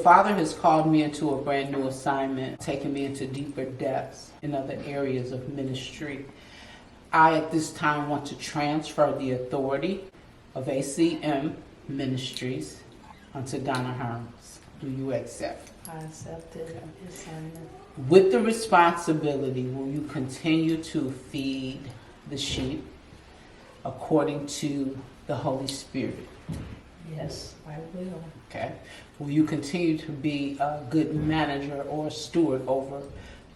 Father has called me into a brand new assignment, taking me into deeper depths in other areas of ministry. I, at this time, want to transfer the authority of ACM Ministries unto Donna Herms. Do you accept? I accepted the assignment. With the responsibility, will you continue to feed the sheep according to the Holy Spirit? Yes, I will. Okay. Will you continue to be a good manager or a steward over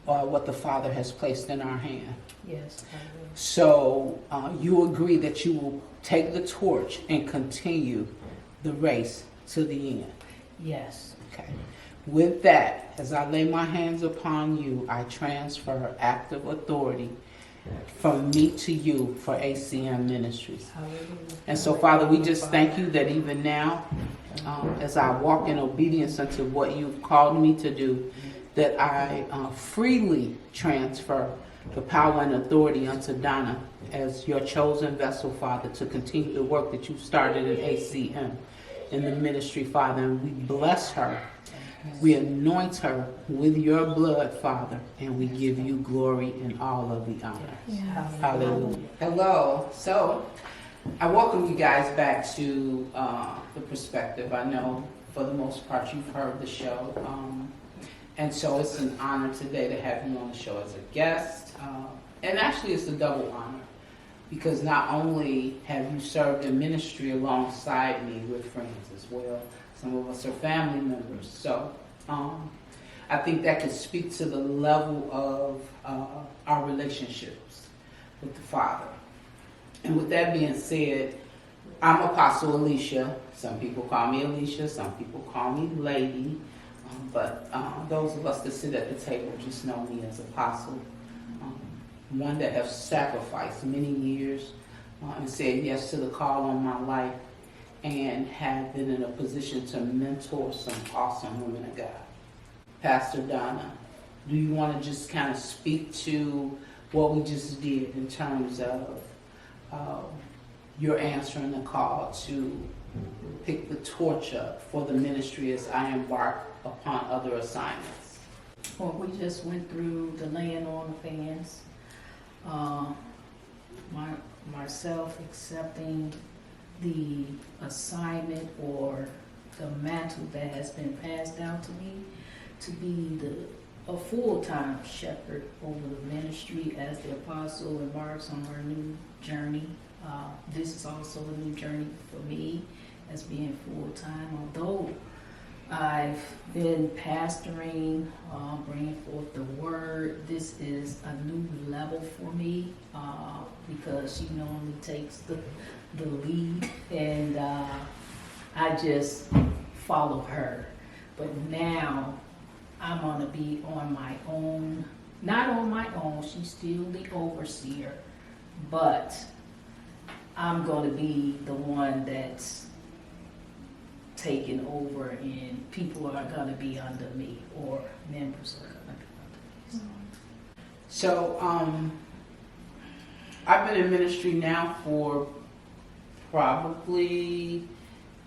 what the Father has placed in our hand? Yes, I will. So you agree that you will take the torch and continue the race to the end? Yes. Okay. With that, as I lay my hands upon you, I transfer active authority from me to you for ACM Ministries. Hallelujah. And so, Father, we just thank you that even now, as I walk in obedience unto what you've called me to do, that I freely transfer the power and authority unto Donna as your chosen vessel, Father, to continue the work that you started in ACM, in the ministry, Father. And we bless her. We anoint her with your blood, Father, and we give you glory and all of the honor. Yes. Hallelujah. Hello. So I welcome you guys back to The Perspective. I know for the most part you've heard the show. And so it's an honor today to have you on the show as a guest. And actually it's a double honor because not only have you served in ministry alongside me with friends as well, some of us are family members. So I think that could speak to the level of our relationships with the Father. And with that being said, I'm Apostle Alicia. Some people call me Alicia, some people call me Lady. But those of us that sit at the table just know me as Apostle. One that has sacrificed many years and said yes to the call on my life and have been in a position to mentor some awesome women of God. Pastor Donna, do you want to just kind of speak to what we just did in terms of your answering the call to pick the torch up for the ministry as I embark upon other assignments? Well, we just went through the laying on of hands. Myself accepting the assignment or the mantle that has been passed down to me to be a full-time shepherd over the ministry as the apostle embarks on her new journey. This is also a new journey for me as being full-time. Although I've been pastoring, bringing forth the word, this is a new level for me because she normally takes the lead and I just follow her. But now I'm going to be on my own, not on my own, she's still the overseer, but I'm going to be the one that's taking over and people are going to be under me or members are going to be under me. So I've been in ministry now for probably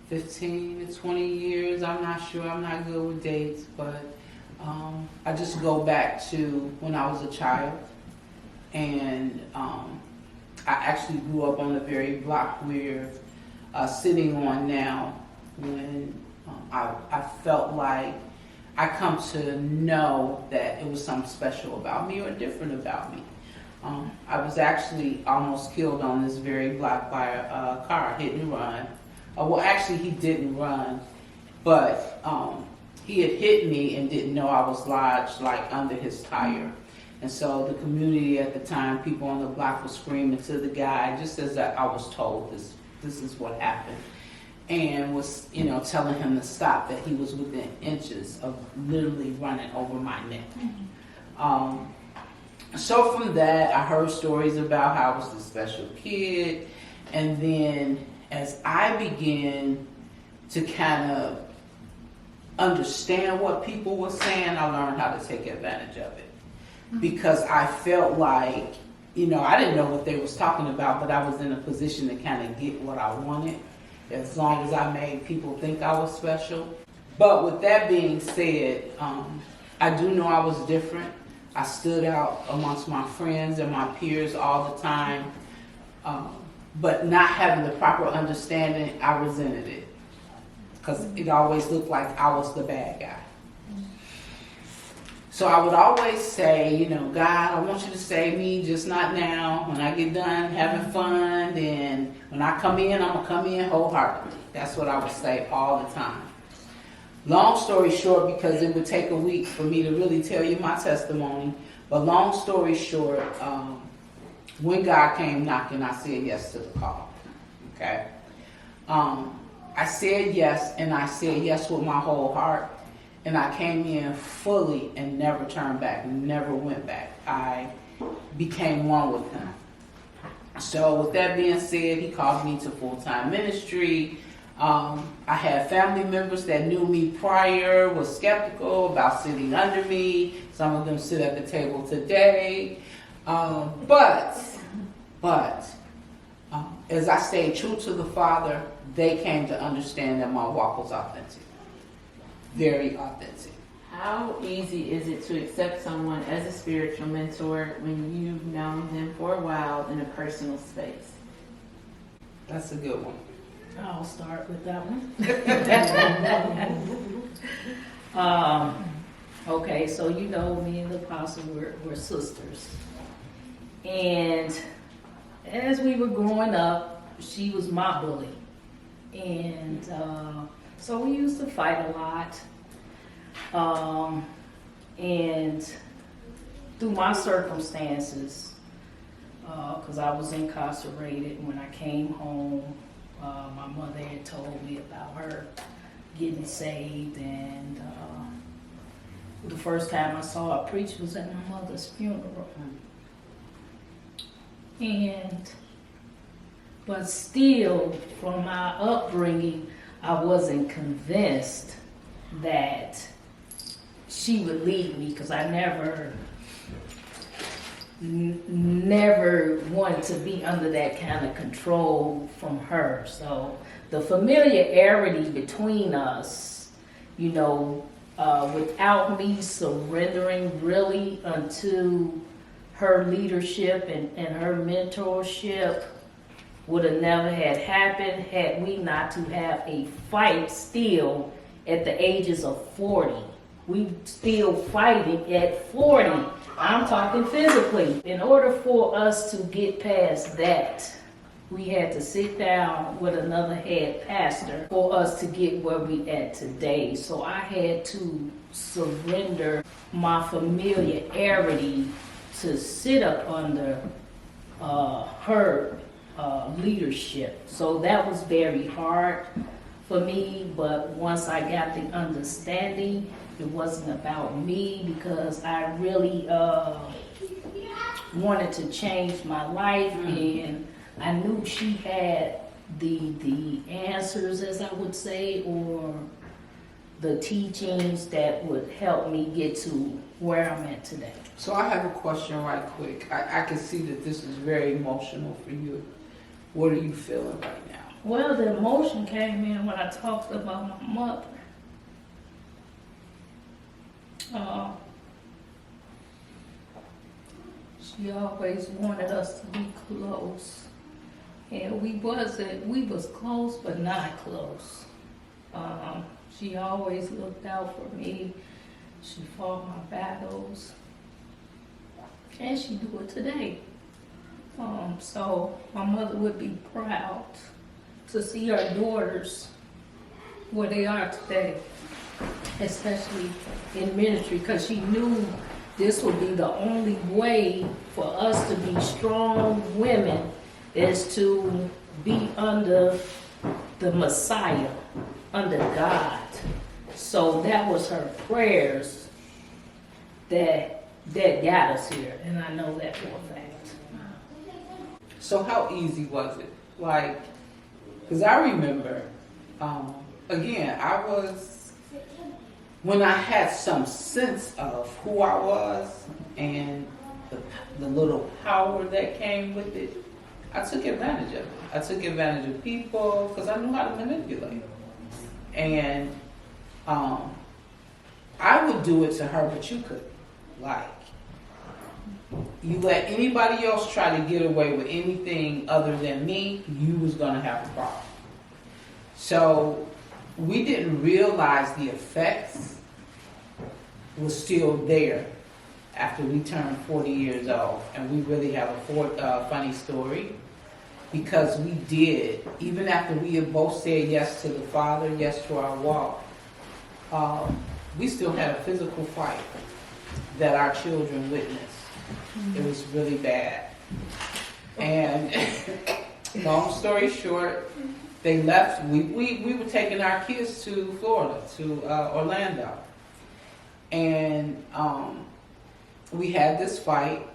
15 to 20 years. I'm not sure. I'm not good with dates, but I just go back to when I was a child. And I actually grew up on the very block we're sitting on now when I felt like I come to know that it was something special about me or different about me. I was actually almost killed on this very block by a car, hit and run. Well, actually, he didn't run, but he had hit me and didn't know I was lodged like under his tire. And so the community at the time, people on the block were screaming to the guy, just as I was told, this is what happened. And was, telling him to stop, that he was within inches of literally running over my neck. So from that, I heard stories about how I was the special kid. And then as I began to kind of understand what people were saying, I learned how to take advantage of it. Because I felt like, I didn't know what they was talking about, but I was in a position to kind of get what I wanted. As long as I made people think I was special. But with that being said, I do know I was different. I stood out amongst my friends and my peers all the time. But not having the proper understanding, I resented it. Because it always looked like I was the bad guy. So I would always say, you know, God, I want you to save me, just not now. When I get done having fun, then when I come in, I'm going to come in wholeheartedly. That's what I would say all the time. Long story short, because it would take a week for me to really tell you my testimony, but long story short, when God came knocking, I said yes to the call. Okay? I said yes, and I said yes with my whole heart. And I came in fully and never turned back, never went back. I became one with him. So with that being said, he called me to full-time ministry. I had family members that knew me prior, was skeptical about sitting under me. Some of them sit at the table today. But as I stayed true to the Father, they came to understand that my walk was authentic. Very authentic. How easy is it to accept someone as a spiritual mentor when you've known them for a while in a personal space? That's a good one. I'll start with that one. Okay, so you know me and the apostle were sisters. And as we were growing up, she was my bully. And so we used to fight a lot. And through my circumstances, because I was incarcerated, when I came home, my mother had told me about her getting saved, and the first time I saw her preach was at my mother's funeral. But still, from my upbringing, I wasn't convinced that she would lead me, because I never wanted to be under that kind of control from her. So the familiarity between us, you know, without me surrendering really unto her leadership and her mentorship, would have never had happened had we not to have a fight still at the ages of 40. We still fighting at 40. I'm talking physically. In order for us to get past that, we had to sit down with another head pastor for us to get where we at today. So I had to surrender my familiarity to sit up under her leadership. So that was very hard for me, but once I got the understanding, it wasn't about me, because I really wanted to change my life, and I knew she had the answers, as I would say, or the teachings that would help me get to where I'm at today. So I have a question right quick. I can see that this is very emotional for you. What are you feeling right now? Well, the emotion came in when I talked about my mother. She always wanted us to be close. And we was close, but not close. She always looked out for me. She fought my battles. And she do it today. So my mother would be proud to see her daughters where they are today, especially in ministry, because she knew this would be the only way for us to be strong women, is to be under the Messiah, under God. So that was her prayers that got us here, and I know that for a fact. So how easy was it? Like, because I remember, again, when I had some sense of who I was and the little power that came with it, I took advantage of it. I took advantage of people because I knew how to manipulate. And I would do it to her, but you couldn't. Like, you let anybody else try to get away with anything other than me, you was gonna have a problem. So we didn't realize the effects was still there after we turned 40 years old. And we really have a funny story, because we did, even after we had both said yes to the Father, yes to our walk, we still had a physical fight that our children witnessed. It was really bad. And long story short, they left. We were taking our kids to Florida, to Orlando. And we had this fight,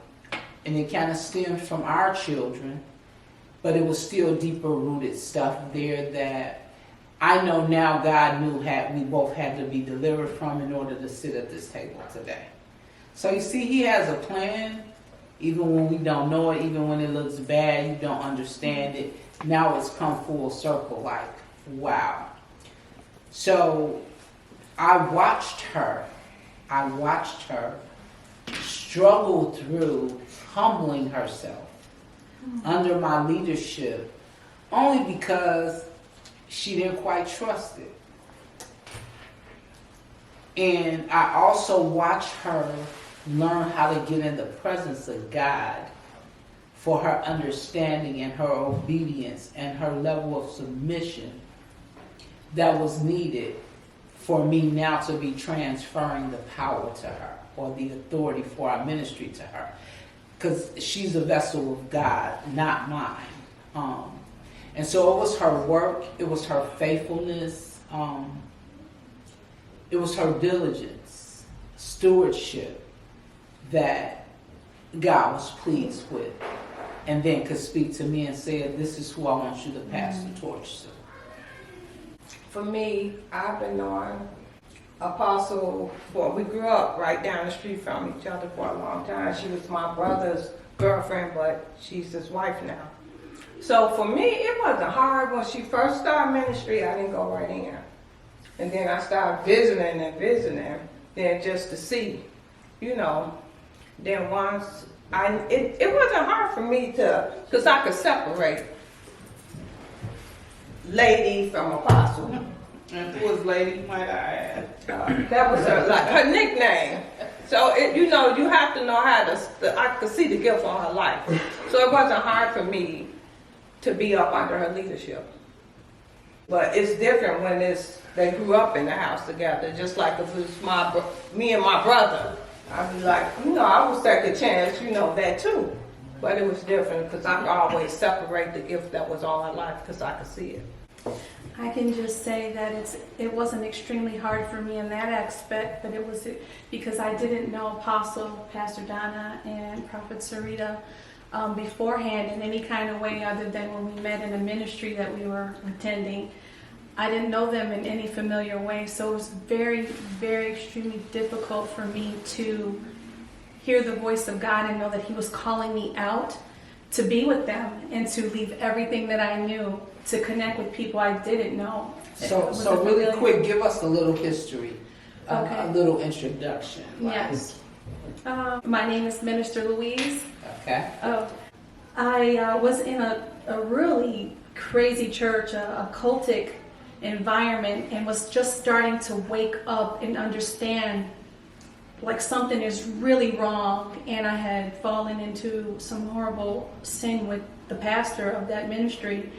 and it kind of stemmed from our children, but it was still deeper rooted stuff there that I know now God knew we both had to be delivered from in order to sit at this table today. So you see, He has a plan, even when we don't know it, even when it looks bad, you don't understand it. Now it's come full circle, like, wow. So I watched her struggle through humbling herself under my leadership, only because she didn't quite trust it. And I also watched her learn how to get in the presence of God for her understanding and her obedience and her level of submission that was needed for me now to be transferring the power to her, or the authority for our ministry to her. Because she's a vessel of God, not mine. And so it was her work, it was her faithfulness, it was her diligence, stewardship that God was pleased with, and then could speak to me and say, this is who I want you to pass the torch to. For me, I've been knowing Apostle we grew up right down the street from each other for a long time. She was my brother's girlfriend, but she's his wife now. So for me, it wasn't hard. When she first started ministry, I didn't go right in. And then I started visiting, then just to see, Then once, it wasn't hard for me because I could separate lady from apostle. And who was Lady, might I add? That was her nickname. So, you have to know how I could see the gift on her life. So it wasn't hard for me to be up under her leadership. But it's different when they grew up in the house together, just like if it was me and my brother. I'd be like, I would take a chance, that too. But it was different because I could always separate the gift that was on her life because I could see it. I can just say that it wasn't extremely hard for me in that aspect, but it was because I didn't know Apostle, Pastor Donna, and Prophet Sarita beforehand in any kind of way other than when we met in a ministry that we were attending. I didn't know them in any familiar way, so it was very, very extremely difficult for me to hear the voice of God and know that He was calling me out to be with them and to leave everything that I knew to connect with people I didn't know. So really quick, give us a little history, Okay. A little introduction. Yes. My name is Minister Louise. Okay. I was in a really crazy church, a cultic environment, and was just starting to wake up and understand like something is really wrong, and I had fallen into some horrible sin with the pastor of that ministry,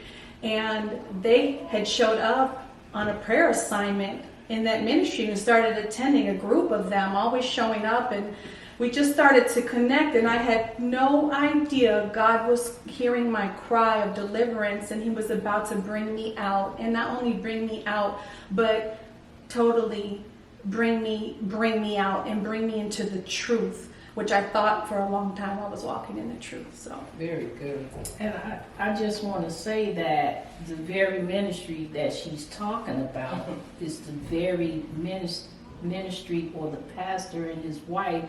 and they had showed up on a prayer assignment in that ministry and started attending, a group of them always showing up, and we just started to connect, and I had no idea God was hearing my cry of deliverance, and He was about to bring me out, and not only bring me out, but totally bring me out and bring me into the truth, which I thought for a long time I was walking in the truth. So Very good. And I just want to say that the very ministry that she's talking about is the very ministry or the pastor and his wife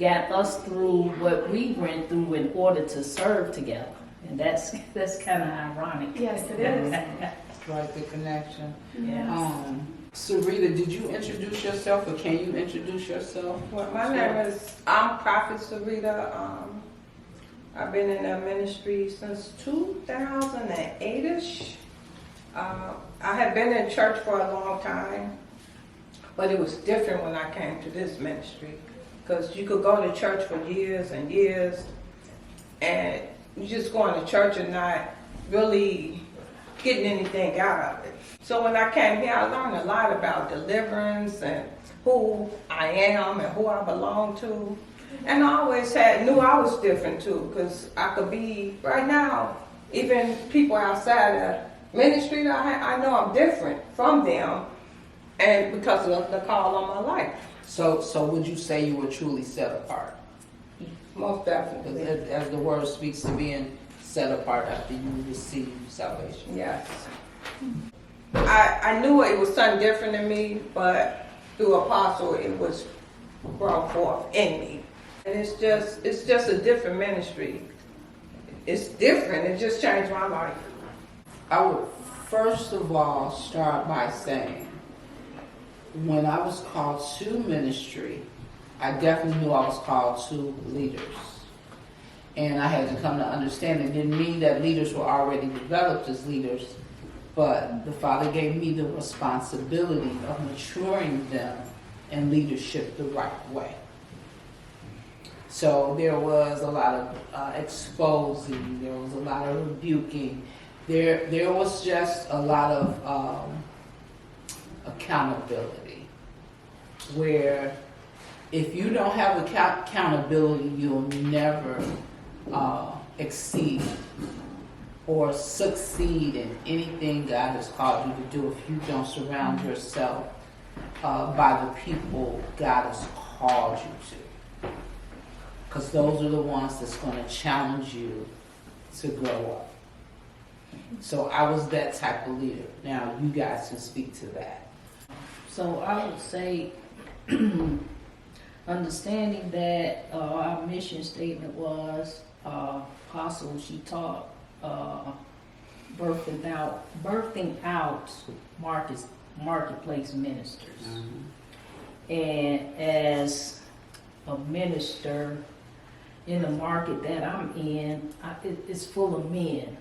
got us through what we went through in order to serve together. And that's kind of ironic. yes, it is. Strike the connection. Yes. Sarita, did you introduce yourself or can you introduce yourself? Well, my name is, I'm Prophet Sarita. I've been in the ministry since 2008-ish. I had been in church for a long time, but it was different when I came to this ministry. Because you could go to church for years and years, and you just going to church and not really getting anything out of it. So when I came here, I learned a lot about deliverance and who I am and who I belong to. And I always knew I was different too, because I could be, right now, even people outside the ministry, I know I'm different from them, and because of the call on my life. So would you say you were truly set apart? Most definitely. As the word speaks to being set apart after you receive salvation. Yes. I knew it was something different in me, but through Apostle, it was brought forth in me. And it's just a different ministry. It's different. It just changed my life. I would first of all start by saying, when I was called to ministry, I definitely knew I was called to leaders. And I had to come to understand it didn't mean that leaders were already developed as leaders, but the Father gave me the responsibility of maturing them in leadership the right way. So there was a lot of exposing, there was a lot of rebuking, there was just a lot of accountability, where if you don't have accountability, you'll never exceed or succeed in anything God has called you to do if you don't surround yourself by the people God has called you to. Because those are the ones that's going to challenge you to grow up. So I was that type of leader. Now you guys can speak to that. So I would say, understanding that our mission statement was, Apostle, she taught birthing out marketplace ministers. And as a minister in the market that I'm in, it's full of men.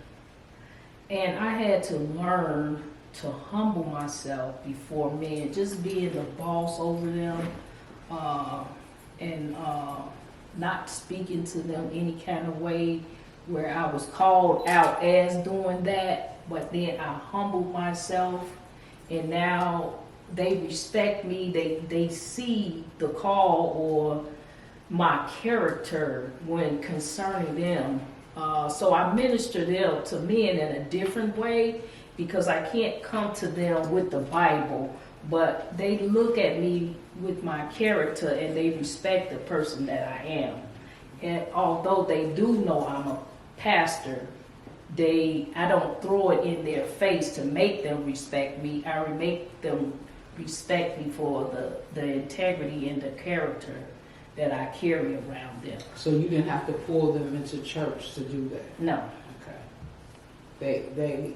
And I had to learn to humble myself before men, just being the boss over them, and not speaking to them any kind of way where I was called out as doing that, but then I humbled myself, and now they respect me, they see the call or my character when concerning them. So I minister them to men in a different way, because I can't come to them with the Bible, but they look at me with my character and they respect the person that I am. And although they do know I'm a pastor, I don't throw it in their face to make them respect me. I make them respect me for the integrity and the character that I carry around them. So you didn't have to pull them into church to do that? No. Okay. They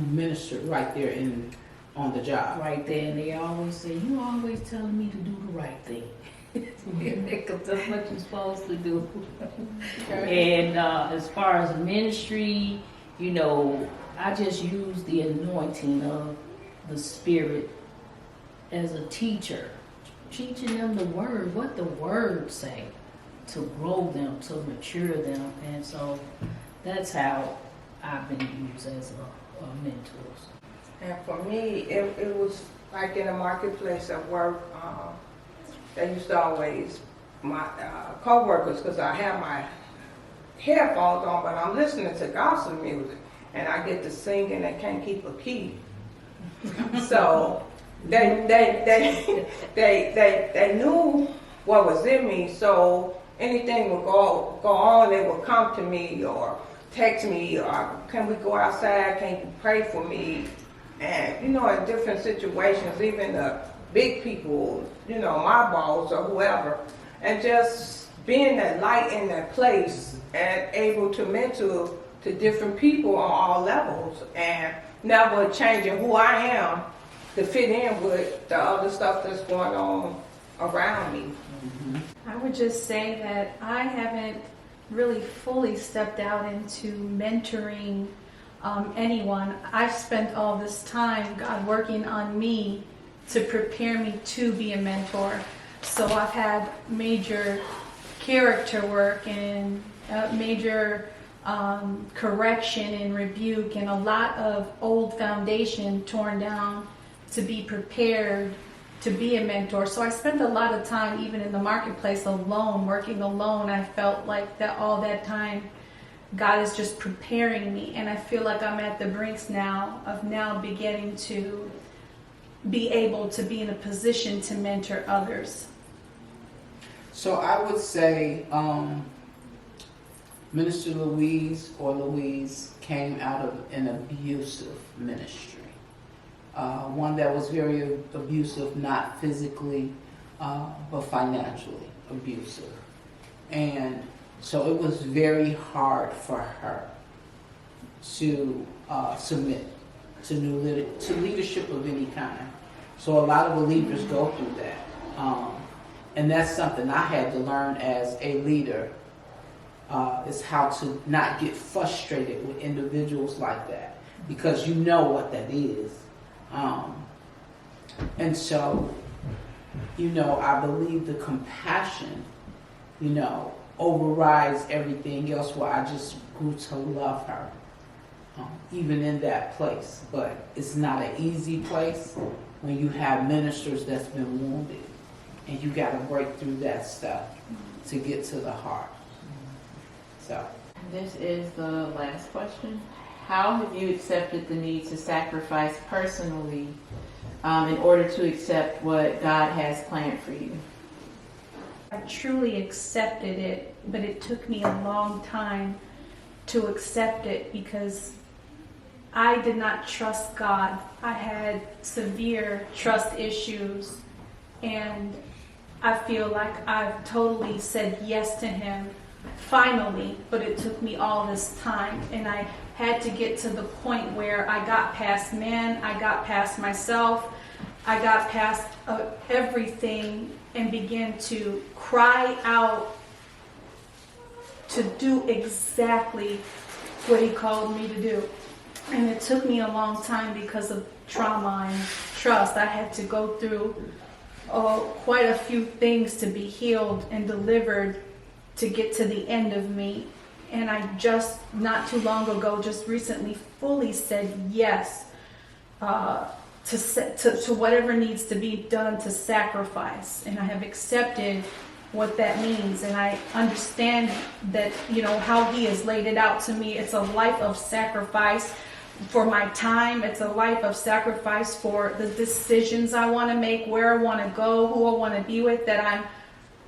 ministered right there on the job. Right there, and they always say, "You always telling me to do the right thing." Because that's what you're supposed to do. Okay. And as far as ministry, I just use the anointing of the Spirit as a teacher, teaching them the Word, what the Word say, to grow them, to mature them. And so that's how I've been used as a mentor. And for me, it was like in the marketplace at work. They used to always, my co-workers, because I have my headphones on, but I'm listening to gospel music, and I get to singing and can't keep a key. So they knew what was in me. So anything would go on, they would come to me or text me, or can we go outside? Can you pray for me? And in different situations, even the big people, my boss or whoever, and just being that light in that place and able to mentor to different people on all levels, and never changing who I am to fit in with the other stuff that's going on around me. I would just say that I haven't really fully stepped out into mentoring anyone. I've spent all this time, God, working on me to prepare me to be a mentor. So I've had major character work and major correction and rebuke and a lot of old foundation torn down to be prepared to be a mentor. So I spent a lot of time even in the marketplace alone, working alone. I felt like that all that time God is just preparing me, and I feel like I'm at the brinks now of now beginning to be able to be in a position to mentor others. So I would say Minister Louise came out of an abusive ministry. One that was very abusive, not physically, but financially abusive. And so it was very hard for her to submit to leadership of any kind. So a lot of believers go through that. And that's something I had to learn as a leader, is how to not get frustrated with individuals like that, because you know what that is. And so, I believe the compassion, overrides everything else, where I just grew to love her, even in that place. But it's not an easy place when you have ministers that's been wounded, and you got to break through that stuff to get to the heart. So, This is the last question. How have you accepted the need to sacrifice personally in order to accept what God has planned for you? I truly accepted it, but it took me a long time to accept it because I did not trust God. I had severe trust issues, and I feel like I've totally said yes to Him finally, but it took me all this time, and I had to get to the point where I got past man, I got past myself, I got past everything, and began to cry out to do exactly what He called me to do. And it took me a long time because of trauma and trust. I had to go through quite a few things to be healed and delivered to get to the end of me. And I just, not too long ago, just recently fully said yes to whatever needs to be done to sacrifice. And I have accepted what that means. And I understand that, how He has laid it out to me. It's a life of sacrifice for my time. It's a life of sacrifice for the decisions I want to make, where I want to go, who I want to be with, that I'm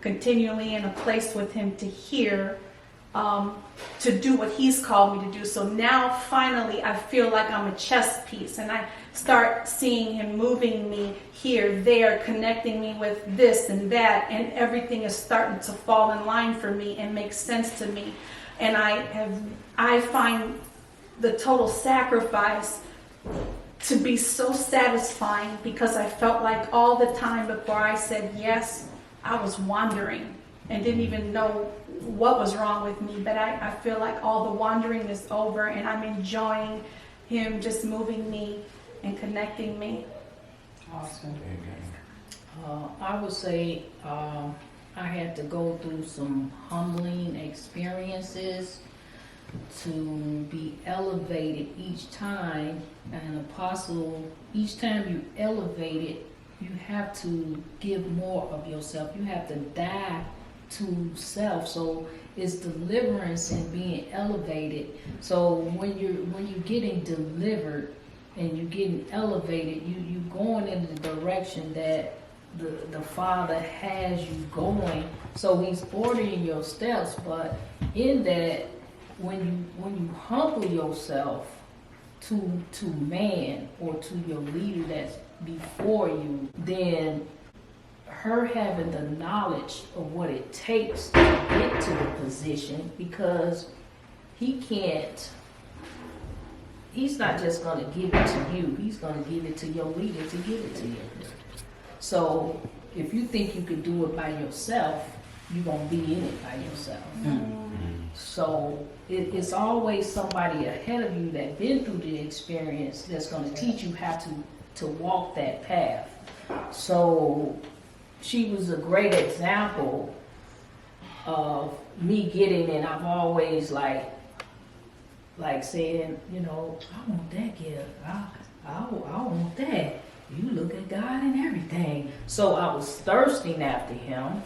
continually in a place with Him to hear, to do what He's called me to do. So now finally I feel like I'm a chess piece, and I start seeing Him moving me here, there, connecting me with this and that, and everything is starting to fall in line for me and make sense to me. And I find the total sacrifice to be so satisfying, because I felt like all the time before I said yes, I was wandering and didn't even know what was wrong with me. But I feel like all the wandering is over, and I'm enjoying Him just moving me and connecting me. awesome. I would say I had to go through some humbling experiences to be elevated each time. And Apostle, each time you elevate it, you have to give more of yourself. You have to die to self. So it's deliverance and being elevated. So when you're getting delivered and you're getting elevated, you going in the direction that the Father has you going. So He's ordering your steps, but in that, when you humble yourself to man or to your leader that's before you, then her having the knowledge of what it takes to get to the position, because he he's not just going to give it to you. He's going to give it to your leader to give it to you. So if you think you could do it by yourself, you're going to be in it by yourself. So it's always somebody ahead of you that been through the experience that's going to teach you how to walk that path. So she was a great example of me getting in. I've always like saying, you know, I want that gift. I want that. You look at God and everything. So I was thirsting after him.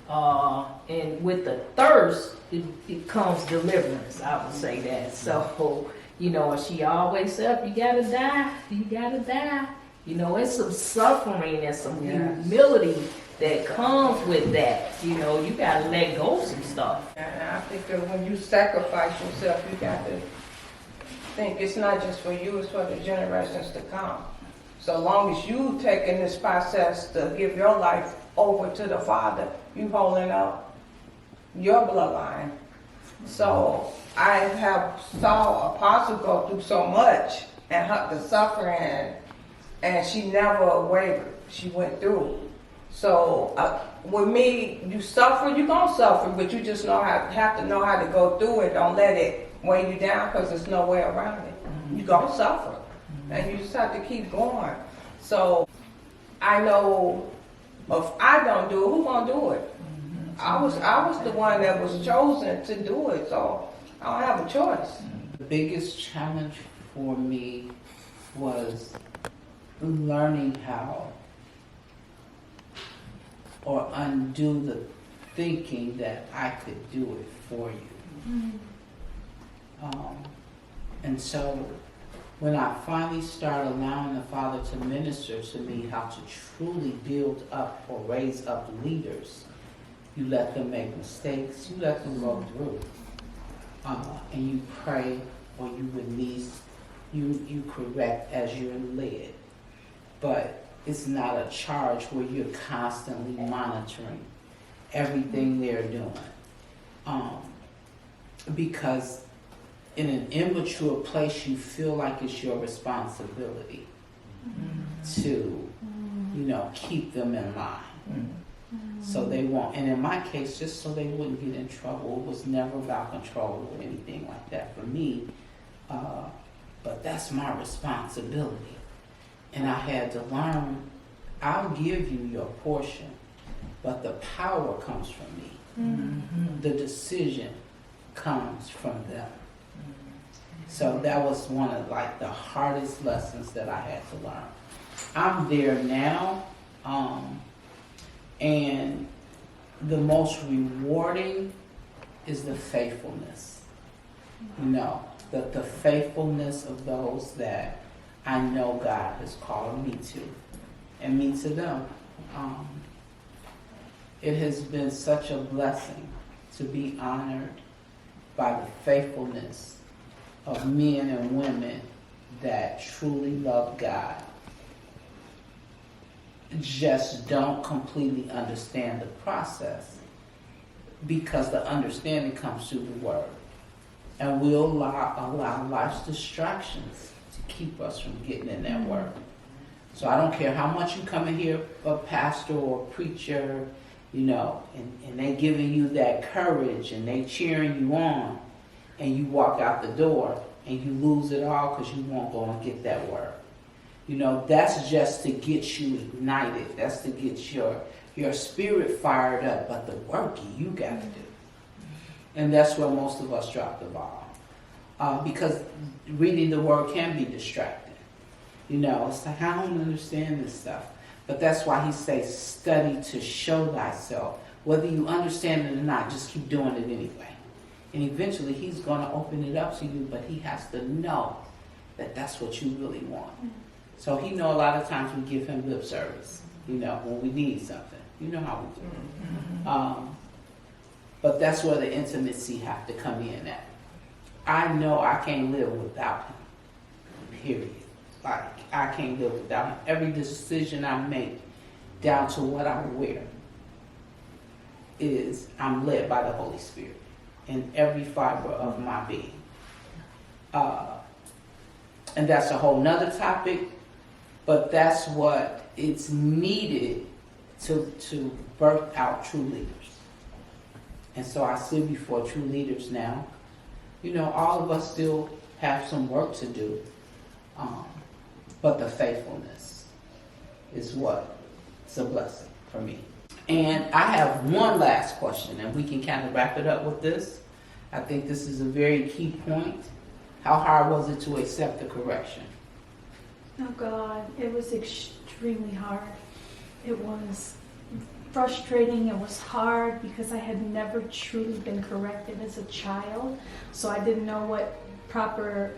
And with the thirst, it comes deliverance. I would say that. So, you know, she always said, you gotta die. You gotta die. You know, it's some suffering and some humility that comes with that. You know, you gotta let go of some stuff. And I think that when you sacrifice yourself, you got to think it's not just for you, it's for the generations to come. So long as you taking this process to give your life over to the Father, you holding up your bloodline. So I have saw Apostle go through so much and the suffering, and she never wavered. She went through. So with me, you suffer, you're gonna suffer, but you just have to know how to go through it. Don't let it weigh you down, because there's no way around it. You're gonna suffer, and you just have to keep going. So I know if I don't do it, who gonna do it? I was the one that was chosen to do it, so I don't have a choice. The biggest challenge for me was learning how or undo the thinking that I could do it for you. And so when I finally started allowing the Father to minister to me how to truly build up or raise up leaders, you let them make mistakes, you let them go through, and you pray or you release, you correct as you're led. But it's not a charge where you're constantly monitoring everything they're doing. Because in an immature place, you feel like it's your responsibility to, you know, keep them in line. So they won't, and in my case, just so they wouldn't get in trouble. It was never about control or anything like that for me. But that's my responsibility. And I had to learn, I'll give you your portion, but the power comes from me. The decision comes from them. So that was one of like the hardest lessons that I had to learn. I'm there now, and the most rewarding is the faithfulness. You know, the faithfulness of those that I know God has called me to, and me to them. It has been such a blessing to be honored by the faithfulness of men and women that truly love God, just don't completely understand the process, because the understanding comes through the Word. And we'll allow life's distractions to keep us from getting in that Word. So I don't care how much you come in here, a pastor or a preacher, you know, and they giving you that courage and they cheering you on, and you walk out the door and you lose it all because you won't go and get that Word. You know, that's just to get you ignited. That's to get your spirit fired up. But the work you got to do. And that's where most of us drop the ball. Because reading the Word can be distracting. You know, it's like, I don't understand this stuff. But that's why he says, study to show thyself. Whether you understand it or not, just keep doing it anyway. And eventually he's going to open it up to you, but he has to know that that's what you really want. So he know a lot of times we give him lip service, you know, when we need something. You know how we do. But that's where the intimacy have to come in at. I know I can't live without him, period. Like, I can't live without him. Every decision I make, down to what I wear, is I'm led by the Holy Spirit in every fiber of my being. and that's a whole nother topic, but that's what it's needed to birth out true leaders. And so I sit before true leaders now. You know, all of us still have some work to do, but the faithfulness is what? It's a blessing for me. And I have one last question, and we can kind of wrap it up with this. I think this is a very key point. How hard was it to accept the correction? Oh God, it was extremely hard. It was frustrating. It was hard because I had never truly been corrected as a child. So I didn't know what proper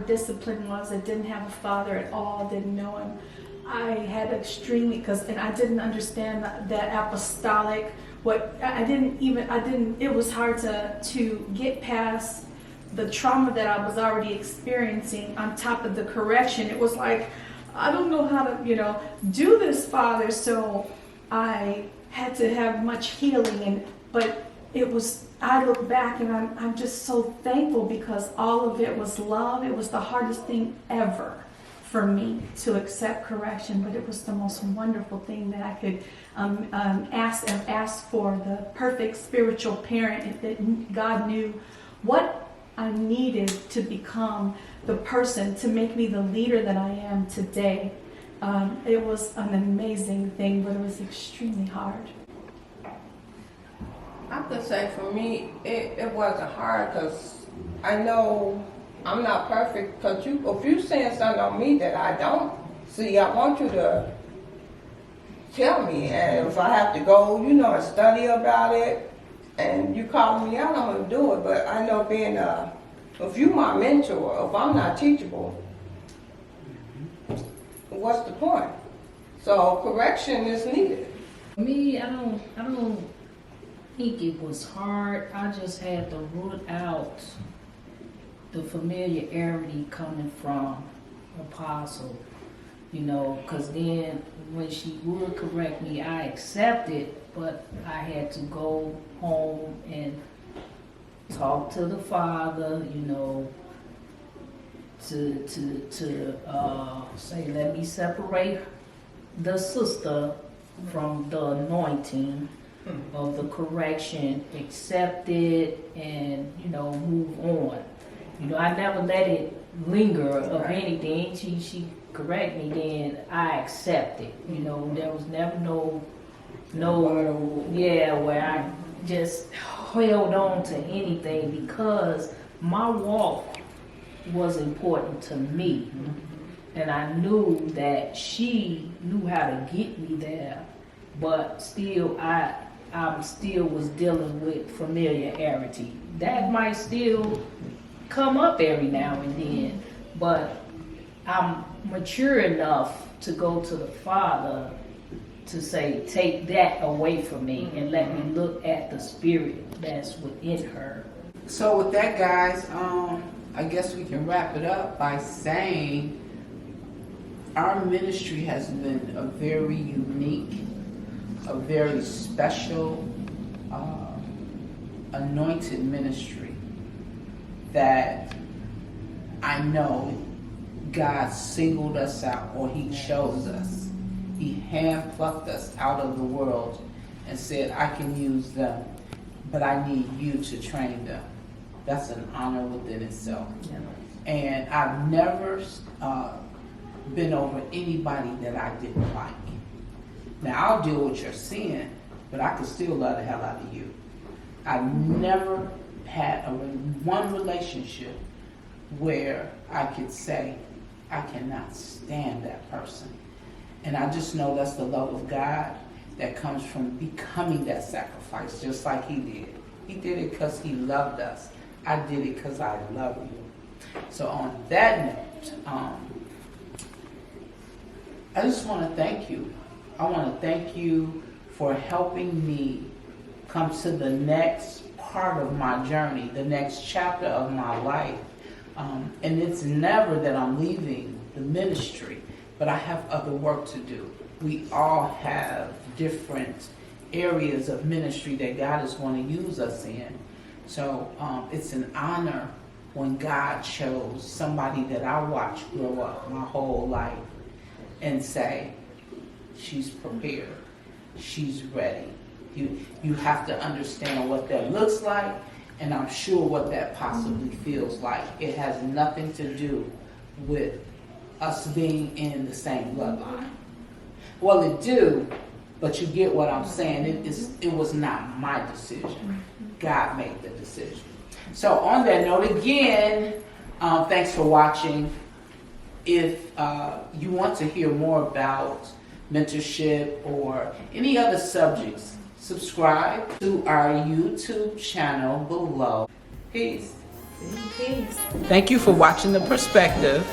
discipline was. I didn't have a father at all, didn't know him. I had extremely, and I didn't understand that apostolic, it was hard to get past the trauma that I was already experiencing on top of the correction. It was like, I don't know how to, do this, Father. So I had to have much healing, but I look back and I'm just so thankful because all of it was love. It was the hardest thing ever for me to accept correction, but it was the most wonderful thing that I could ask for, the perfect spiritual parent that God knew what I needed to become the person to make me the leader that I am today. It was an amazing thing, but it was extremely hard. I could say for me, it wasn't hard because I know I'm not perfect. Because if you saying something on me that I don't see, I want you to tell me. And if I have to go, and study about it, and you call me out, I'm going to do it. But I know if you my mentor, if I'm not teachable, what's the point? So correction is needed. Me, I don't think it was hard. I just had to root out the familiarity coming from Apostle, because then when she would correct me, I accepted, but I had to go home and talk to the Father, to say, let me separate the sister from the anointing of the correction, accept it, and move on. I never let it linger of anything. She correct me, then I accept it. There was never where I just held on to anything because my walk was important to me. And I knew that she knew how to get me there, but still I still was dealing with familiarity. That might still come up every now and then, but I'm mature enough to go to the Father to say, take that away from me and let me look at the spirit that's within her. So with that, guys, I guess we can wrap it up by saying our ministry has been a very unique, a very special, anointed ministry that I know God singled us out, or He chose us. He hand-plucked us out of the world and said, I can use them, but I need you to train them. That's an honor within itself. Yeah. And I've never been over anybody that I didn't like. Now, I'll deal with your sin, but I can still love the hell out of you. I've never had one relationship where I could say, I cannot stand that person. And I just know that's the love of God that comes from becoming that sacrifice, just like He did. He did it because He loved us. I did it because I love you. So on that note, I just want to thank you. I want to thank you for helping me come to the next part of my journey, the next chapter of my life. And it's never that I'm leaving the ministry, but I have other work to do. We all have different areas of ministry that God is going to use us in. So it's an honor when God chose somebody that I watched grow up my whole life and say, she's prepared, she's ready. You have to understand what that looks like, and I'm sure what that possibly feels like. It has nothing to do with us being in the same bloodline. Well, it do, but you get what I'm saying. It was not my decision. God made the decision. So on that note, again, thanks for watching. If you want to hear more about mentorship or any other subjects, subscribe to our YouTube channel below. Peace. Peace. Thank you for watching The Perspective.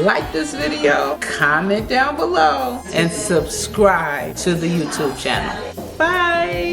Like this video, comment down below, and subscribe to the YouTube channel. Bye.